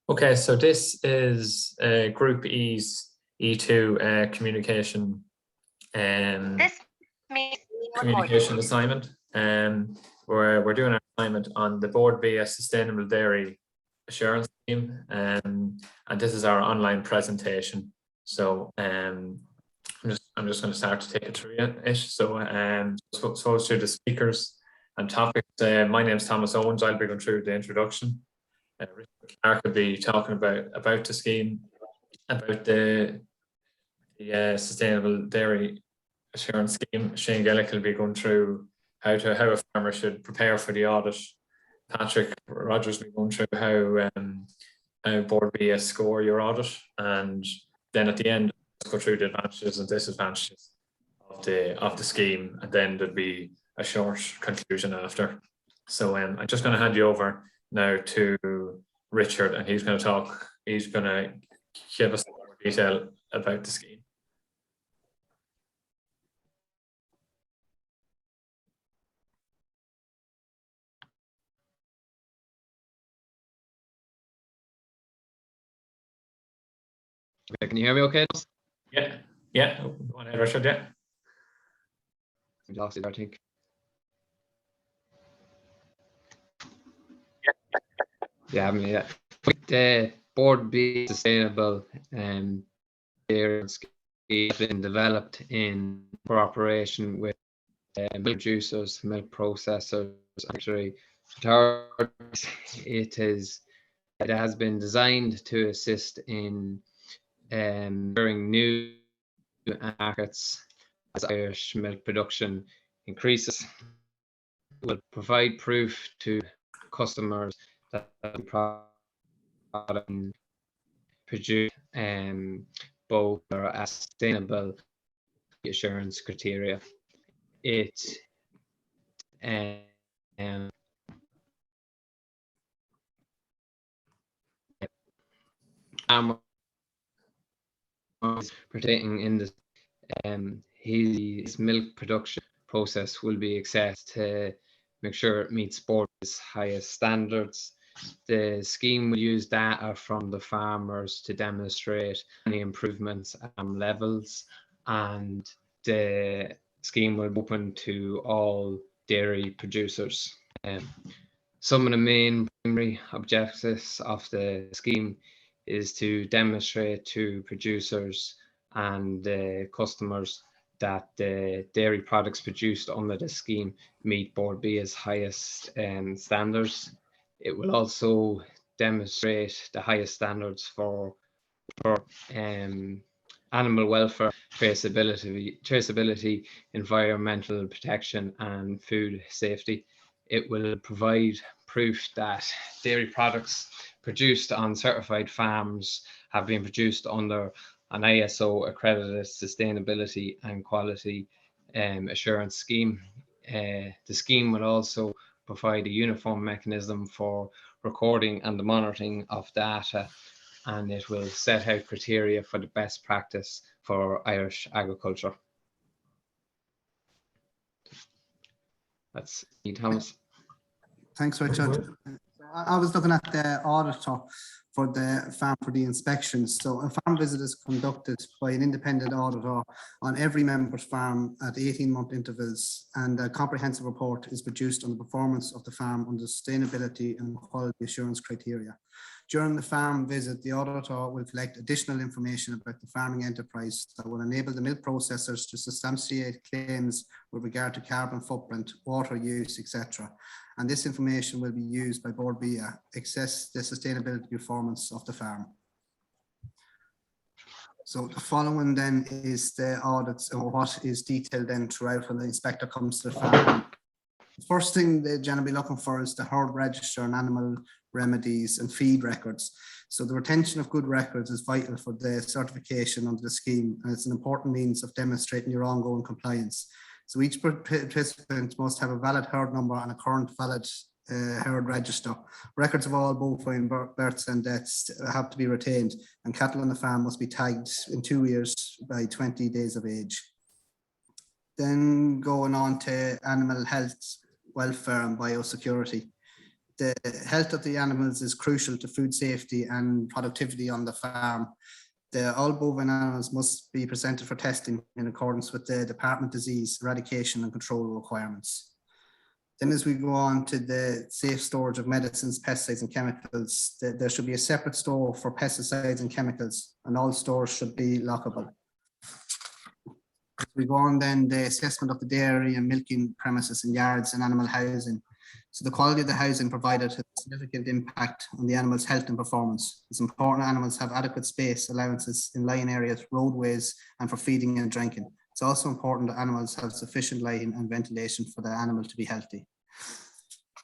Okay, so this is Group E's E2 communication communication assignment. We're doing an assignment on the Board via Sustainable Dairy Assurance Scheme, and this is our online presentation. So I'm just going to start to take it through it. So through the speakers and topics. My name is Thomas Owens. I'll be going through the introduction. Clarke will be talking about the scheme, about the Sustainable Dairy Assurance Scheme. Shane Gillick will be going through how a farmer should prepare for the audit. Patrick Rogers will be going through how Board BS score your audit, and then at the end let's go through the advantages and disadvantages of the scheme, and then there'll be a short conclusion after. So I'm just going to hand you over now to Richard, and he's going to give us more detail about the scheme. Okay, can you hear me okay? Yeah. Go on ahead, Richard, yeah. We lost it, I think. Yeah, I mean, yeah. With the Board B Sustainable dairy scheme has been developed in cooperation with milk producers, milk processors, actually. It has been designed to assist in entering new markets as Irish milk production increases. It will provide proof to customers that the product produced both are sustainable assurance criteria. It partaking in this his milk production process will be assessed to make sure it meets Board's highest standards. The scheme will use data from the farmers to demonstrate any improvements at levels, and the scheme will be open to all dairy producers. Some of the main primary objectives of the scheme is to demonstrate to producers and customers that the dairy products produced under the scheme meet Board B's highest standards. It will also demonstrate the highest standards for animal welfare, traceability, environmental protection, and food safety. It will provide proof that dairy products produced on certified farms have been produced under an ISO accredited sustainability and quality assurance scheme. The scheme will also provide a uniform mechanism for recording and the monitoring of data, and it will set out criteria for the best practice for Irish agriculture. That's me, Thomas. Thanks, Richard. I was looking at the auditor for the farm for the inspections. So a farm visit is conducted by an independent auditor on every member's farm at 18-month intervals, and a comprehensive report is produced on the performance of the farm under sustainability and quality assurance criteria. During the farm visit, the auditor will collect additional information about the farming enterprise that will enable the milk processors to substantiate claims with regard to carbon footprint, water use, etc. And this information will be used by Board B to assess the sustainability performance of the farm. So the following then is the audits, or what is detailed then throughout when the inspector comes to the farm. The first thing they're generally looking for is the herd register and animal remedies and feed records. So the retention of good records is vital for the certification under the scheme, and it's an important means of demonstrating your ongoing compliance. So each participant must have a valid herd number and a current valid herd register. Records of all bovine births and deaths have to be retained, and cattle on the farm must be tagged in 2 years by 20 days of age. Then going on to animal health, welfare and biosecurity. the health of the animals is crucial to food safety and productivity on the farm. All bovine animals must be presented for testing in accordance with the Department Disease Eradication and Control requirements. Then as we go on to the safe storage of medicines, pesticides and chemicals, there should be a separate store for pesticides and chemicals, and all stores should be lockable. As we go on then, the assessment of the dairy and milking premises and yards and animal housing. So the quality of the housing provided has a significant impact on the animal's health and performance. It's important animals have adequate space allowances in lying areas, roadways, and for feeding and drinking. It's also important that animals have sufficient lighting and ventilation for the animal to be healthy.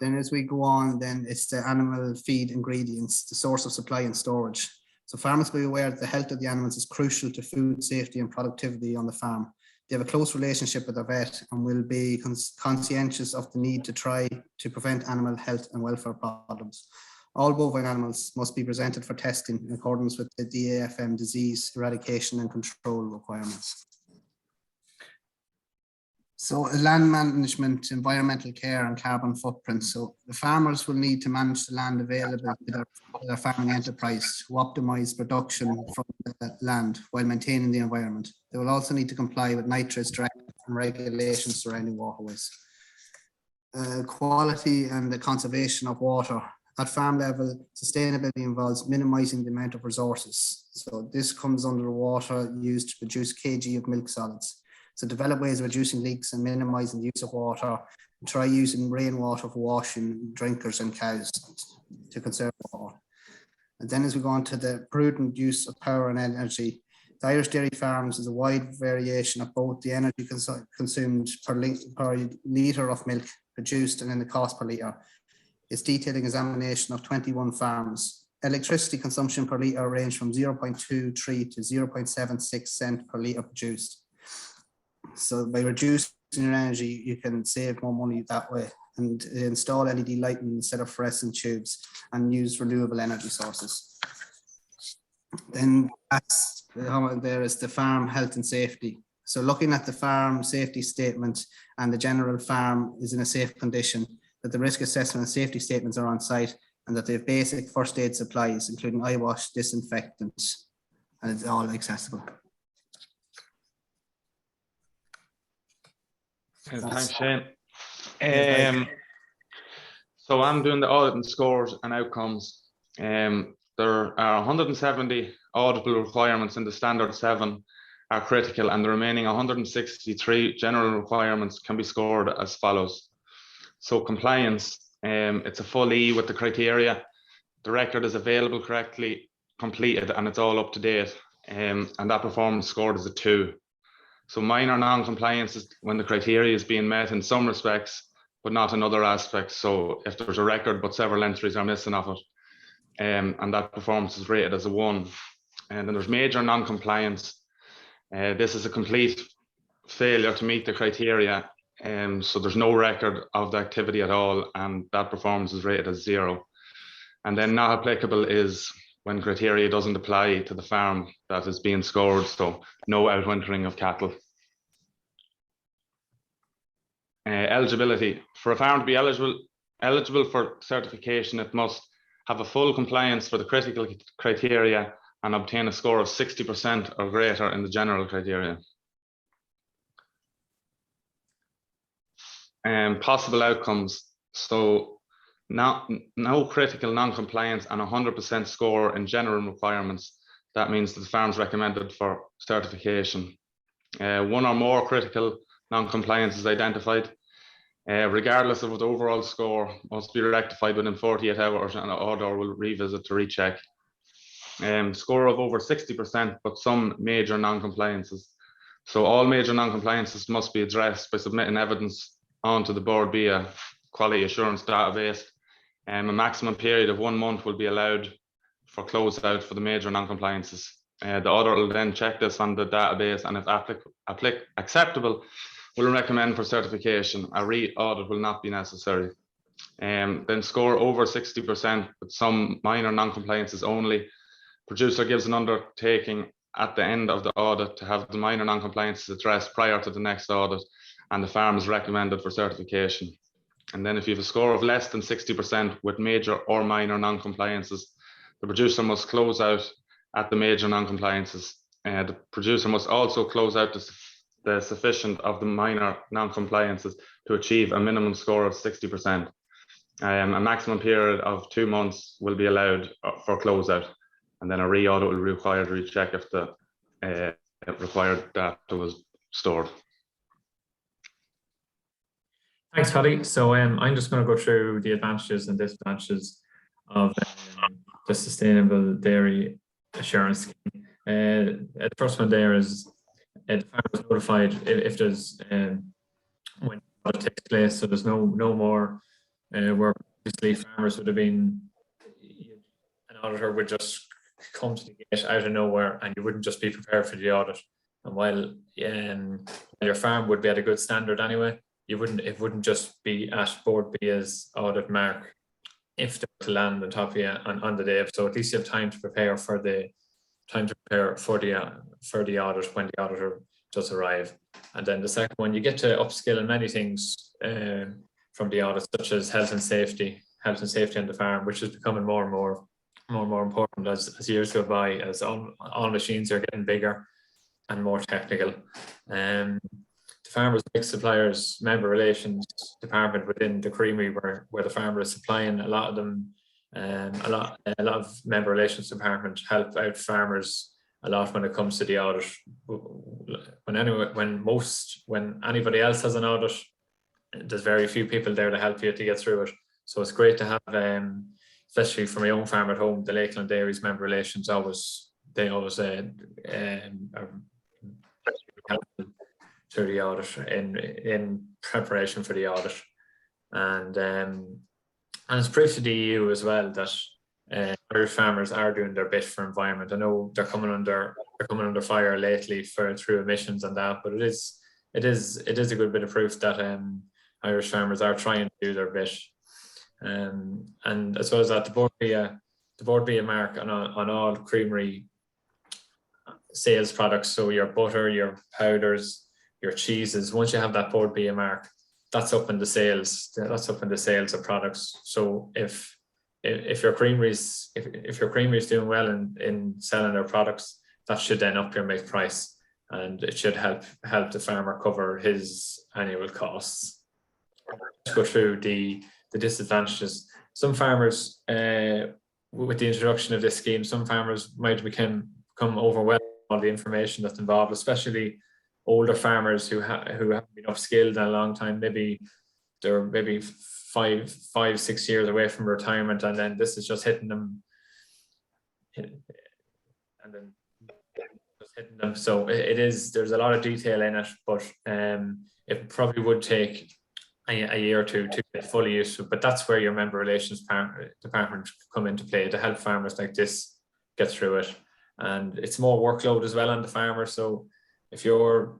Then as we go on, then it's the animal feed ingredients, the source of supply and storage. So farmers will be aware that the health of the animals is crucial to food safety and productivity on the farm. They have a close relationship with their vet and will be conscientious of the need to try to prevent animal health and welfare problems. All bovine animals must be presented for testing in accordance with the DAFM disease eradication and control requirements. So land management, environmental care and carbon footprint. So the farmers will need to manage the land available to their farming enterprise to optimize production from the land while maintaining the environment. They will also need to comply with nitrates directives and regulations surrounding waterways. Quality and the conservation of water. At farm level, sustainability involves minimizing the amount of resources. So this comes under water used to produce kg of milk solids. So develop ways of reducing leaks and minimizing the use of water. Try using rainwater for washing drinkers and cows to conserve water. And then as we go on to the prudent use of power and energy, the Irish dairy farms is a wide variation of both the energy consumed per litre of milk produced and then the cost per litre. It's detailing examination of 21 farms. Electricity consumption per litre range from 0.23 to 0.76 cents per litre produced. So by reducing your energy, you can save more money that way and install LED lighting instead of fluorescent tubes and use renewable energy sources. Then there is the farm health and safety. So looking at the farm safety statement and the general farm is in a safe condition, that the risk assessment and safety statements are on site and that they have basic first aid supplies, including eye wash, disinfectants, and it's all accessible. Thanks, Shane. So I'm doing the audit and scores and outcomes. There are 170 auditable requirements in the standard 7 are critical, and the remaining 163 general requirements can be scored as follows. So compliance, it's a full E with the criteria. The record is available, correctly completed, and it's all up to date. And that performance scored as a 2. So minor non-compliance is when the criteria is being met in some respects, but not in other aspects. So if there's a record, but several entries are missing of it, and that performance is rated as a 1. And then there's major non-compliance. This is a complete failure to meet the criteria. So there's no record of the activity at all, and that performance is rated as 0. And then not applicable is when criteria doesn't apply to the farm that is being scored, so no outwintering of cattle. Eligibility. For a farm to be eligible for certification, it must have a full compliance for the critical criteria and obtain a score of 60% or greater in the general criteria. Possible outcomes. So no critical non-compliance and 100% score in general requirements. That means that the farm's recommended for certification. 1 or more critical non-compliance is identified. Regardless of the overall score, must be rectified within 48 hours, and an auditor will revisit to recheck. Score of over 60%, but some major non-compliances. So all major non-compliances must be addressed by submitting evidence onto the board via quality assurance database. A maximum period of 1 month will be allowed for closeout for the major non-compliances. The auditor will then check this on the database, and if acceptable, will recommend for certification. A re-audit will not be necessary. Then score over 60%, with some minor non-compliances only. Producer gives an undertaking at the end of the audit to have the minor non-compliances addressed prior to the next audit, and the farm is recommended for certification. And then if you have a score of less than 60% with major or minor non-compliances, the producer must close out at the major non-compliances. The producer must also close out the sufficient of the minor non-compliances to achieve a minimum score of 60%. A maximum period of 2 months will be allowed for closeout, and then a re-audit will be required to recheck if the required data was stored. Thanks, Paddy. So I'm just going to go through the advantages and disadvantages of the Sustainable Dairy Assurance Scheme. The first one there is the farmer is notified if there's when it takes place, so there's no more where previously farmers would have been, an auditor would just come to the gate out of nowhere and you wouldn't just be prepared for the audit. And while your farm would be at a good standard anyway, it wouldn't just be at Board B's audit mark if they were to land on top of you on the day. So at least you have time to prepare for the audit when the auditor does arrive. And then the second one, you get to upskill in many things from the audit, such as health and safety on the farm, which is becoming more and more important as years go by, as all machines are getting bigger and more technical. The Farmers Mix Suppliers Member Relations Department within the creamery, where the farmer is supplying, a lot of them, a lot of Member Relations Department help out farmers a lot when it comes to the audit. When anybody else has an audit, there's very few people there to help you to get through it. So it's great to have, especially for my own farm at home, the Lakeland Dairies Member Relations always through the audit in preparation for the audit, and it's proof to the EU as well that Irish farmers are doing their bit for environment. I know they're coming under fire lately through emissions and that, but it is a good bit of proof that Irish farmers are trying to do their bit. And as well as that, the Board B mark on all creamery sales products, so your butter, your powders, your cheeses, once you have that Board B mark, that's up in the sales. That's up in the sales of products. So if your creamery's doing well in selling their products, that should then up your milk price, and it should help the farmer cover his annual costs. Let's go through the disadvantages. Some farmers, with the introduction of this scheme, some farmers might become overwhelmed with all the information that's involved, especially older farmers who haven't been upskilled in a long time. Maybe they're 5-6 years away from retirement, and then this is just hitting them, So there's a lot of detail in it, but it probably would take a year or two to get fully used to it. But that's where your Member Relations Department come into play to help farmers like this get through it. And it's more workload as well on the farmer. So if you're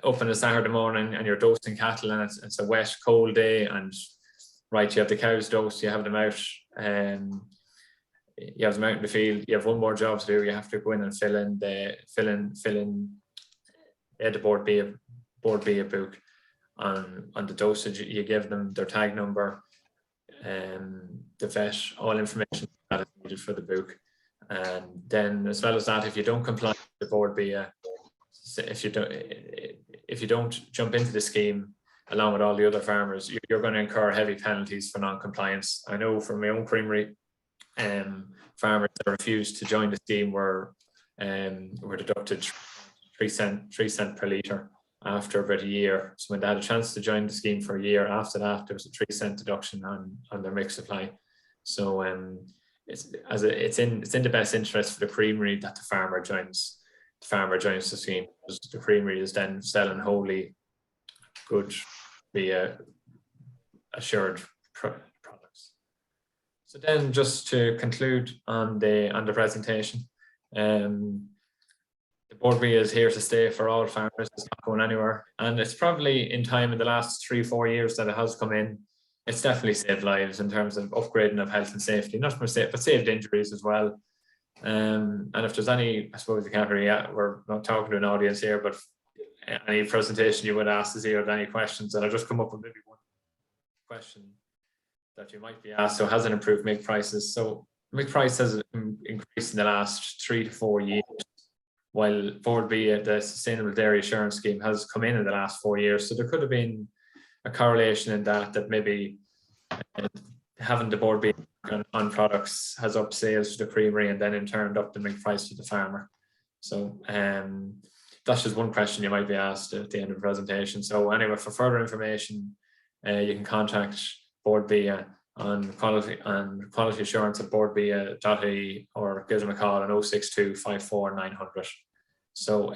up on a Saturday morning and you're dosing cattle and it's a wet, cold day, and right, you have the cows dosed, you have them out, you have them out in the field, you have one more job to do. You have to go in and fill in the Board B book on the dosage. You give them their tag number, the vet, all information that is needed for the book. And then, as well as that, if you don't comply with the Board B, if you don't jump into the scheme along with all the other farmers, you're going to incur heavy penalties for non-compliance. I know from my own creamery, farmers that refused to join the scheme were deducted 3 cents per litre after about a year. So when they had a chance to join the scheme for a year, after that there was a 3 cent deduction on their milk supply. So it's in the best interest for the creamery that the farmer joins the scheme, because the creamery is then selling wholly good, assured products. So then, just to conclude on the presentation, the Board B is here to stay for all farmers. It's not going anywhere, and it's probably in the last 3-4 years that it has come in. It's definitely saved lives in terms of upgrading of health and safety, not just but saved injuries as well. And if there's any, I suppose we can't really, we're not talking to an audience here, but any presentation you would ask to see or any questions, and I'll just come up with maybe one. question that you might be asked. So has it improved milk prices? So milk price has increased in the last 3 to 4 years, while Board B, the Sustainable Dairy Assurance Scheme, has come in the last 4 years. So there could have been a correlation in that maybe having the Board B on products has up sales to the creamery and then in turn up the milk price to the farmer. So that's just one question you might be asked at the end of the presentation. So anyway, for further information, you can contact Board B on quality assurance at boardb.ie or give them a call on 062 54 900. So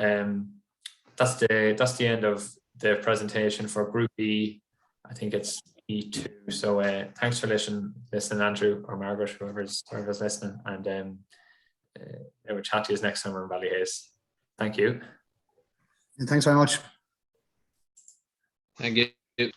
that's the end of the presentation for Group E. I think it's E2. So thanks for listening, Andrew or Margaret, whoever's listening, and we'll chat to you next time we're in Ballyhaise. Thank you. Thanks very much. Thank you.